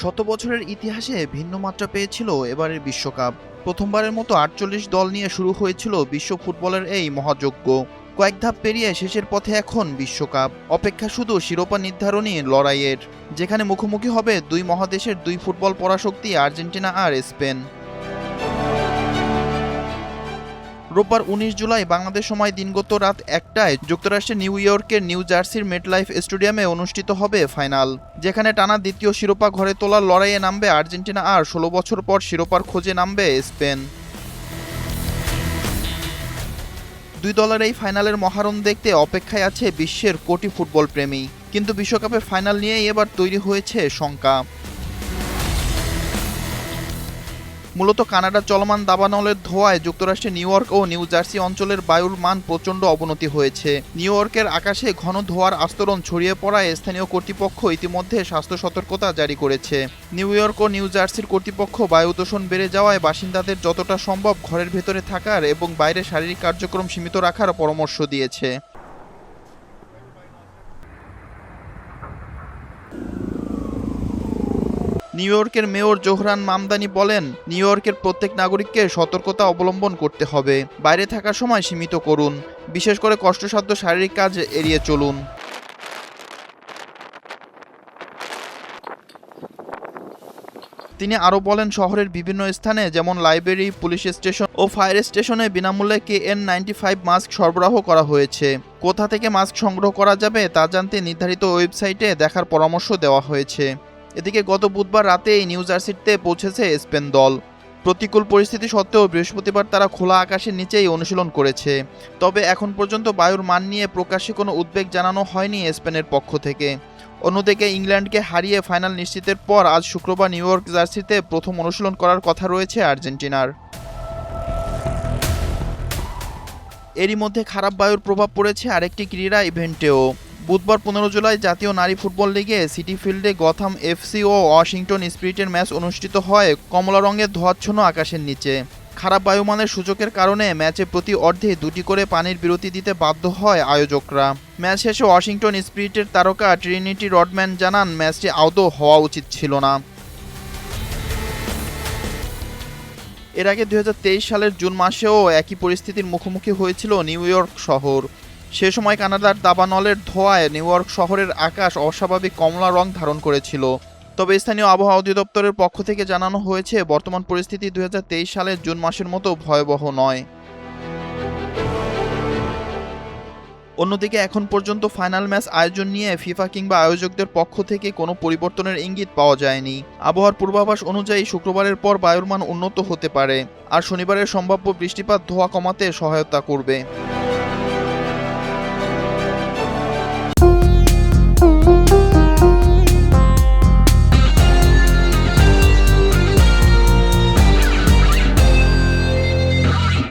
শত বছরের ইতিহাসে ভিন্ন মাত্রা পেয়েছিল এবারের বিশ্বকাপ। প্রথমবারের মতো ৪৮ দল নিয়ে শুরু হয়েছিল বিশ্ব ফুটবলের এই মহাযজ্ঞ। কয়েক ধাপ পেরিয়ে শেষের পথে এখন বিশ্বকাপ। অপেক্ষা শুধু শিরোপা নির্ধারণী লড়াইয়ের, যেখানে মুখোমুখি হবে দুই মহাদেশের দুই ফুটবল পরাশক্তি আর্জেন্টিনা আর স্পেন। রোববার ১৯ জুলাই বাংলাদেশ সময় দিনগত রাত ১টায় যুক্তরাষ্ট্রের নিউ ইয়র্কের নিউ জার্সির মেটলাইফ স্টেডিয়ামে অনুষ্ঠিত হবে ফাইনাল, যেখানে টানা দ্বিতীয় শিরোপা ঘরে তোলার লড়াইয়ে নামবে আর্জেন্টিনা আর ১৬ বছর পর শিরোপার খোঁজে নামবে স্পেন। দুই দলের এই ফাইনালের মহারণ দেখতে অপেক্ষায় আছে বিশ্বের কোটি ফুটবল প্রেমী। কিন্তু বিশ্বকাপের ফাইনাল নিয়েই এবার তৈরি হয়েছে শঙ্কা। মূলত কানাডার চলমান দাবানলের ধোঁয়ায় যুক্তরাষ্ট্রের নিউ ইয়র্ক ও নিউ জার্সি অঞ্চলের বায়ুর মান প্রচণ্ড অবনতি হয়েছে। নিউ ইয়র্কের আকাশে ঘন ধোঁয়ার আস্তরণ ছড়িয়ে পড়ায় স্থানীয় কর্তৃপক্ষ ইতিমধ্যে স্বাস্থ্য সতর্কতা জারি করেছে। নিউ ইয়র্ক ও নিউ জার্সির কর্তৃপক্ষ বায়ু দূষণ বেড়ে যাওয়ায় বাসিন্দাদের যতটা সম্ভব ঘরের ভেতরে থাকার এবং বাইরে শারীরিক কার্যক্রম সীমিত রাখার পরামর্শ দিয়েছে। নিউ ইয়র্কের মেয়র জোহরান মামদানি বলেন, নিউ ইয়র্কের প্রত্যেক নাগরিককে সতর্কতা অবলম্বন করতে হবে। বাইরে থাকার সময় সীমিত করুন, বিশেষ করে কষ্টসাধ্য শারীরিক কাজ এড়িয়ে চলুন। তিনি আরও বলেন, শহরের বিভিন্ন স্থানে যেমন লাইব্রেরি, পুলিশ স্টেশন ও ফায়ার স্টেশনে বিনামূল্যে KN95 মাস্ক সরবরাহ করা হয়েছে। কোথা থেকে মাস্ক সংগ্রহ করা যাবে তা জানতে নির্ধারিত ওয়েবসাইটে দেখার পরামর্শ দেওয়া হয়েছে। এদিকে গত বুধবার রাতে নিউ জার্সিতে পৌঁছেছে স্পেন দল। প্রতিকূল পরিস্থিতি সত্ত্বেও বৃহস্পতিবার তারা খোলা আকাশের নিচেই অনুশীলন করেছে। তবে এখন পর্যন্ত বায়ুর মান নিয়ে প্রকাশ্যে কোনো উদ্বেগ জানানো হয়নি স্পেনের পক্ষ থেকে। অন্যদিকে ইংল্যান্ডকে হারিয়ে ফাইনাল নিশ্চিতের পর আজ শুক্রবার নিউ ইয়র্ক জার্সিতে প্রথম অনুশীলন করার কথা রয়েছে আর্জেন্টিনার। এরই মধ্যে খারাপ বায়ুর প্রভাব পড়েছে আরেকটি ক্রীড়া ইভেন্টেও। বুধবার ১৫ জুলাই জাতীয় নারী ফুটবল লিগে সিটি ফিল্ডে গথাম এফসি ও ওয়াশিংটন স্পিরিটের ম্যাচ অনুষ্ঠিত হয় কমলা রঙের ধোঁয়াচ্ছন্ন আকাশের নিচে। খারাপ বায়ুমানের সূচকের কারণে ম্যাচে প্রতি অর্ধে ২টি করে পানির বিরতি দিতে বাধ্য হয় আয়োজকরা। ম্যাচ শেষে ওয়াশিংটন স্পিরিটের তারকা ট্রিনিটি রডম্যান জানান, ম্যাচটি আদৌ হওয়া উচিত ছিল না। এর আগে ২০২৩ সালের জুন মাসেও একই পরিস্থিতির মুখোমুখি হয়েছিল নিউ ইয়র্ক শহর। সে সময় কানাডার দাবানলের ধোঁয়ায় নিউ ইয়র্ক শহরের আকাশ অস্বাভাবিক কমলা রং ধারণ করেছিল। তবে স্থানীয় আবহাওয়া অধিদপ্তরের পক্ষ থেকে জানানো হয়েছে, বর্তমান পরিস্থিতি ২০২৩ সালের জুন মাসের মতো ভয়াবহ নয়। অন্যদিকে এখন পর্যন্ত ফাইনাল ম্যাচ আয়োজন নিয়ে ফিফা কিংবা আয়োজকদের পক্ষ থেকে কোনো পরিবর্তনের ইঙ্গিত পাওয়া যায়নি। আবহাওয়ার পূর্বাভাস অনুযায়ী শুক্রবারের পর বায়ুর মান উন্নত হতে পারে, আর শনিবারের সম্ভাব্য বৃষ্টিপাত ধোঁয়া কমাতে সহায়তা করবে।